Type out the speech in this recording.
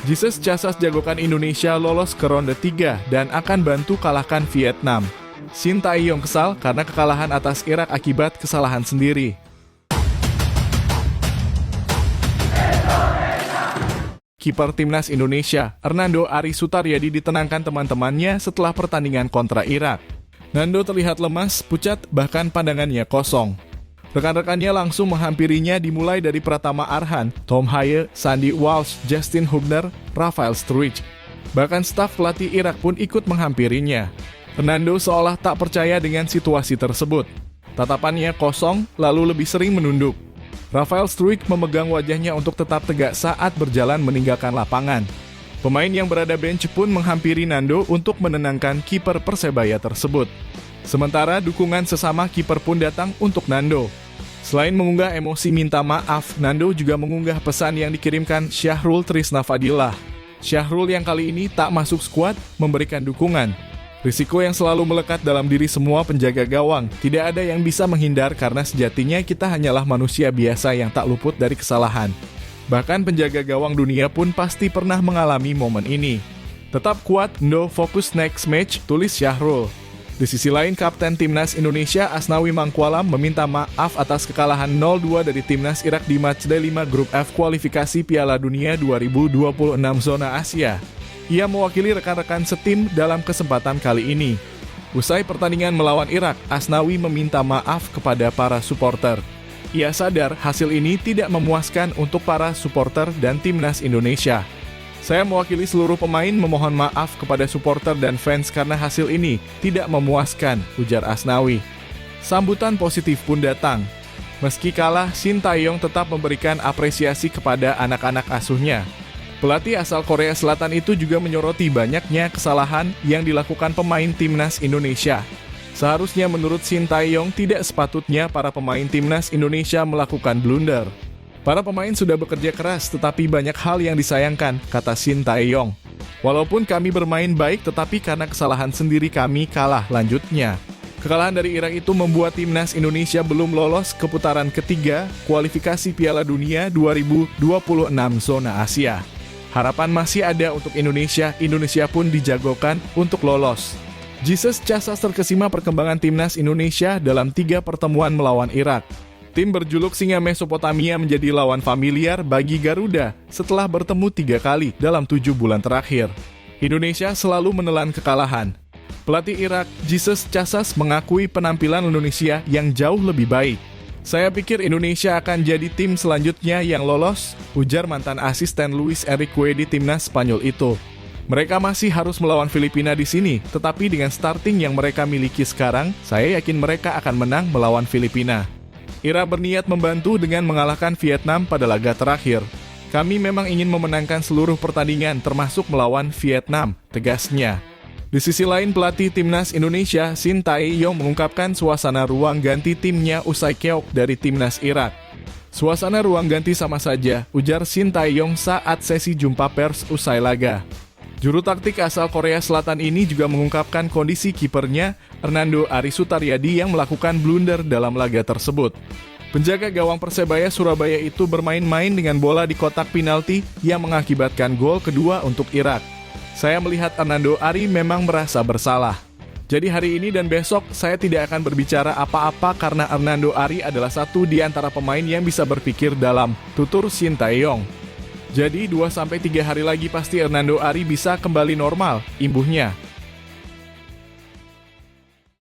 Jesus Casas jagokan Indonesia lolos ke ronde 3 dan akan bantu kalahkan Vietnam. Shin Tae-yong kesal karena kekalahan atas Irak akibat kesalahan sendiri. Kiper timnas Indonesia, Hernando Ari Sutaryadi ditenangkan teman-temannya setelah pertandingan kontra Irak. Nando terlihat lemas, pucat, bahkan pandangannya kosong. Rekan-rekannya langsung menghampirinya dimulai dari Pratama Arhan, Tom Haye, Sandy Walsh, Justin Hubner, Rafael Struijk. Bahkan staf pelatih Irak pun ikut menghampirinya. Hernando seolah tak percaya dengan situasi tersebut. Tatapannya kosong, lalu lebih sering menunduk. Rafael Struijk memegang wajahnya untuk tetap tegak saat berjalan meninggalkan lapangan. Pemain yang berada bench pun menghampiri Nando untuk menenangkan kiper Persebaya tersebut. Sementara dukungan sesama kiper pun datang untuk Nando. Selain mengunggah emosi minta maaf, Nando juga mengunggah pesan yang dikirimkan Syahrul Trisna Fadillah. Syahrul yang kali ini tak masuk skuad memberikan dukungan. Risiko yang selalu melekat dalam diri semua penjaga gawang, tidak ada yang bisa menghindar karena sejatinya kita hanyalah manusia biasa yang tak luput dari kesalahan. Bahkan penjaga gawang dunia pun pasti pernah mengalami momen ini. Tetap kuat, no fokus next match, tulis Syahrul. Di sisi lain, Kapten Timnas Indonesia Asnawi Mangkualam meminta maaf atas kekalahan 0-2 dari Timnas Irak di matchday 5 Grup F kualifikasi Piala Dunia 2026 zona Asia. Ia mewakili rekan-rekan setim dalam kesempatan kali ini. Usai pertandingan melawan Irak, Asnawi meminta maaf kepada para supporter. Ia sadar hasil ini tidak memuaskan untuk para supporter dan Timnas Indonesia. Saya mewakili seluruh pemain memohon maaf kepada supporter dan fans karena hasil ini tidak memuaskan, ujar Asnawi. Sambutan positif pun datang. Meski kalah, Shin Tae-yong tetap memberikan apresiasi kepada anak-anak asuhnya. Pelatih asal Korea Selatan itu juga menyoroti banyaknya kesalahan yang dilakukan pemain Timnas Indonesia. Seharusnya menurut Shin Tae-yong tidak sepatutnya para pemain Timnas Indonesia melakukan blunder. Para pemain sudah bekerja keras tetapi banyak hal yang disayangkan, kata Shin Tae-yong. Walaupun kami bermain baik tetapi karena kesalahan sendiri kami kalah, lanjutnya. Kekalahan dari Irak itu membuat Timnas Indonesia belum lolos ke putaran ketiga kualifikasi Piala Dunia 2026 zona Asia. Harapan masih ada untuk Indonesia pun dijagokan untuk lolos. Jesus Casas terkesima perkembangan Timnas Indonesia dalam 3 pertemuan melawan Irak. Tim berjuluk Singa Mesopotamia menjadi lawan familiar bagi Garuda setelah bertemu 3 kali dalam 7 bulan terakhir. Indonesia selalu menelan kekalahan. Pelatih Irak, Jesus Casas, mengakui penampilan Indonesia yang jauh lebih baik. Saya pikir Indonesia akan jadi tim selanjutnya yang lolos, ujar mantan asisten Luis Enrique di timnas Spanyol itu. Mereka masih harus melawan Filipina di sini, tetapi dengan starting yang mereka miliki sekarang, saya yakin mereka akan menang melawan Filipina. Irak berniat membantu dengan mengalahkan Vietnam pada laga terakhir. Kami memang ingin memenangkan seluruh pertandingan termasuk melawan Vietnam, tegasnya. Di sisi lain, pelatih Timnas Indonesia Shin Tae-yong mengungkapkan suasana ruang ganti timnya usai keok dari Timnas Irak. Suasana ruang ganti sama saja, ujar Shin Tae-yong saat sesi jumpa pers usai laga. Juru taktik asal Korea Selatan ini juga mengungkapkan kondisi kipernya, Hernando Ari Sutaryadi, yang melakukan blunder dalam laga tersebut. Penjaga gawang Persebaya Surabaya itu bermain-main dengan bola di kotak penalti yang mengakibatkan gol kedua untuk Irak. Saya melihat Hernando Ari memang merasa bersalah. Jadi hari ini dan besok saya tidak akan berbicara apa-apa karena Hernando Ari adalah satu di antara pemain yang bisa berpikir dalam, tutur Shin Tae-yong. Jadi 2-3 hari lagi pasti Hernando Ari bisa kembali normal, imbuhnya.